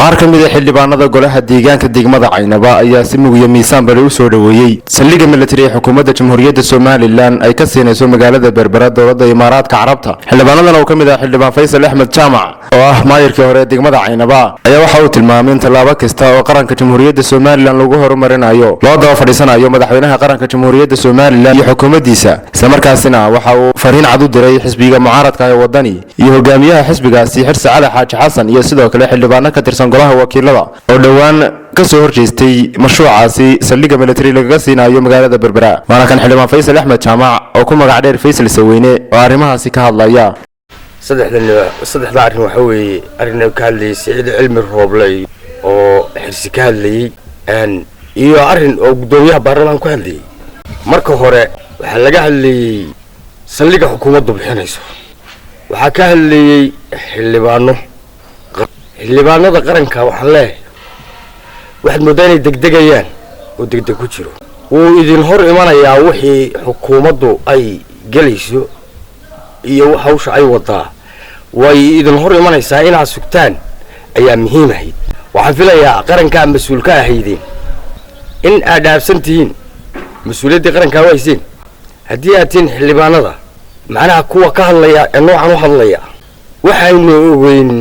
qaar ka mid ah xildhibaanada golaha deegaanka degmada Caynaba ayaa si mug iyo miisaan bari u soo dhaweeyay saldhigga military ee xukuumadda Jamhuuriyadda Somaliland ay ka siinayso magaalada Berbera dowladda Imaaraadka Carabta. xildhibaanadan oo ka mid ah xildhibaan Faysal Axmed Jaamac oo ah maayirkii hore ee degmada Caynaba ayaa waxa uu tilmaamay in tallaabo kasta oo qaranka Jamhuuriyadda Somaliland lagu horumarinayo loo daba fadhiisanayo madaxweynaha qaranka Jamhuuriyadda Somaliland iyo xukuumaddiisa. isla markaasina waxa uu fariin cad u diray xisbiga mucaaradka ee Wadani iyo hogaamiyaha xisbigaasi Xaaji Xasan iyo sidoo kale xildhibaano ka tirsan golaha wakiilada oo dhawaan ka soo horjeestay mashruucaasi saldhigga military laga siinayo magaalada Berbera. waana kan xildhibaan Faysal Axmed Jaamac oo ku magac dheer Faysal Sanwayne oo arrimahaasi ka hadlaya. saddexda arrin waxa weeye arrin ka hadlayay Siciid Cilmi Roobley oo xirsi ka hadlayay iyo arrin oo gudoomiyaha baarlamaanka ku hadlayay. marka hore waxa laga hadlayay saldhigga xukuumaddu bixinayso, waxaa ka hadlayay xildhibaanada qaranka. waxaan leeyahay waxaad moodaa inay degdegayaan oo degdeg ku jiro. wuu idin hor imanayaa wixii xukuumaddu ay gelayso iyo hawsha ay wadaa way idin hor imanaysaa inaad sugtaan ayaa muhiim ahayd. waxaan filayaa qaranka mas'uul ka ahaydeen in aad dhaafsan tihiin mas'uuliyadda qaranka wayseen. haddii aad tihiin xildhibaanada macnaha kuwa ka hadlaya ee noocan u hadlaya waxaynu ogeyn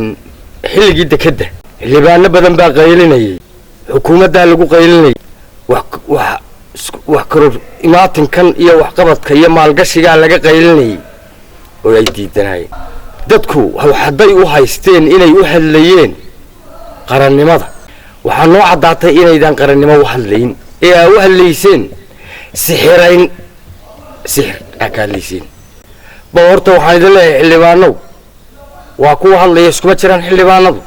xilligii dekada xildhibaano badan baa qaylinayay, xukuumadda lagu qaylinayay wax karo imaatinkan iyo wax qabadka iyo maalgashiga laga qaylinayay oo ay diidanayeen. dadku hadday u haysteen inay u hadlayeen qarannimada, waxaa noo caddaatay inaydan qarannimo u hadlayn ee ay u hadlayseen sixir ka hadlayseen. horta waxaan idin leeyahay xildhibaanow waa kuwa hadlaya iskuma jiraan xildhibaanadu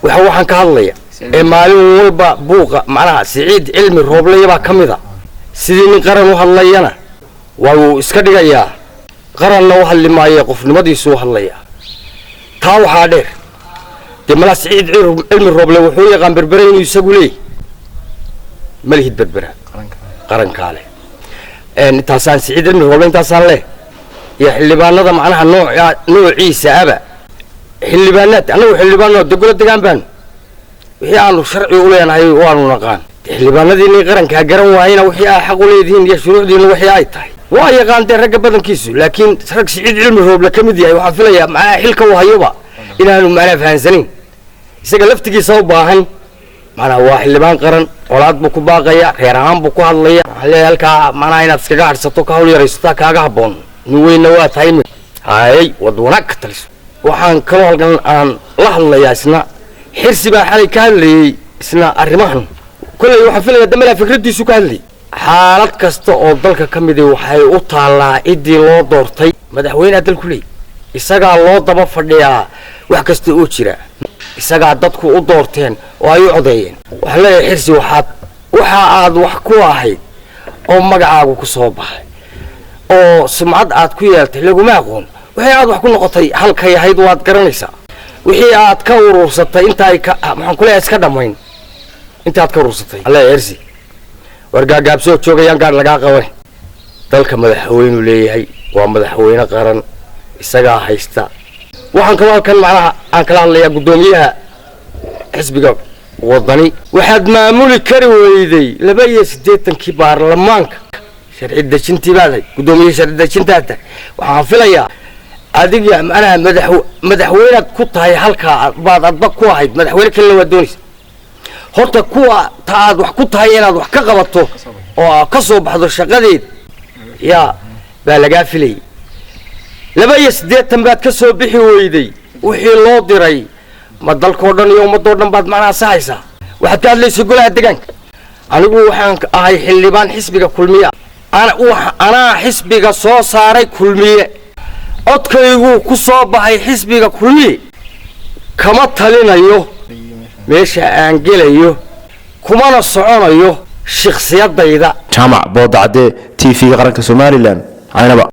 waxaan ka hadlaya ee maalin walba buuqa macnaha Siciid Cilmi Roobley baa ka mid ah. sidii nin qaran u hadlayana waa uu iska dhigayaa qaranna u hadli maayo, qofnimadiisu u hadlaya. taa waxaa dheer dee mala Siciid Cilmi Roobley wuxuu yaqaan Berbera inuu isagu leeyahay malihid Berbera qaranka leh. intaasaan Siciid Cilmi Roobley intaasaan leh iyo xildhibaanada macnaha noociisa aba xildhibaanad anagu xildhibaano degolo degaan baan wixii aanu sharci u leenahay waanu naqaan. xildhibaanadii qaranka garan waayna wixii ay xaq u leeyihiin iyo shuruucdiina wixii ay tahay waa yaqaan dee ragga badankiisu. laakiin rag Siciid Cilmi Roobley ka mid yahay waxaan filayaa macnaha xilka uu hayoba inaanu macnaha fahansanin isaga laftigiisa u baahan. macnaha waa xildhibaan qaran colaad buu ku baaqaya, reer ahaan buu ku hadlaya. halkaa macnaha inaad iskaga hadhsato ka hawl yaraysato kaaga habboon nuweyna waa tahay hay wadwana ka taliso. waxaan kaloo halkan aan la hadlayaa isna xirsi baa xalay ka hadlayay isna arrimahan kullay waxaan filayaa damala fikradiisu ka hadlay. xaalad kasta oo dalka ka mid ah waxay u taalaa cidii loo doortay madaxweynaha dalku leey isagaa loo daba fadhiyaa wax kasta oo jira isagaa dadku u doorteen oo ay u codeeyeen. waxaan leeyahay xirsi waxa aad wax ku ahayd oo magacaagu ku soo baxay oo sumcad aad ku yeeltay laguma aqoon wixii aad wax ku noqotay halkay ahayd waad garanaysaa. wixii aad ka urursatay inta ay maxaan ku leeyahay iska dhamayn inta aad ka urursatay alla eersi wargaagaabsoo joogayaan gaar laga qaban. dalka madaxweynuhu leeyahay waa madaxweyne qaran isagaa haysta. waxaan kaloo halkan macnaha aan kala hadlayaa gudoomiyaha xisbiga Wadani waxaad maamuli kari weyday 82 baarlamaanka sharci dejintii baaday gudoomiyaha sharci dejintaada. waxaan filayaa adiga macnaha madaxweynaad ku tahay halka baad adba ku ahayd madaxweyne kale waa doonaysa. horta kuwa taad wax ku tahay inaad wax ka qabato oo ka soo baxdo shaqadeed yaa baa laga filay. 82 baad ka soo bixi weyday wixii loo diray ma dalkoo dhan iyo ummadoo dhan baad macnaha saxaysaa. waxaad ka hadlaysaa golaha deegaanka. anigu waxaan ahay xildhibaan xisbiga kulmiye ana xisbiga soo saaray kulmiye codkaygu ku soo baxay xisbiga kulmiye kama talinayo meesha aan gelayo kumana soconayo shakhsiyadayda. Jaamac Boodacade TV qaranka Somaliland Caynaba.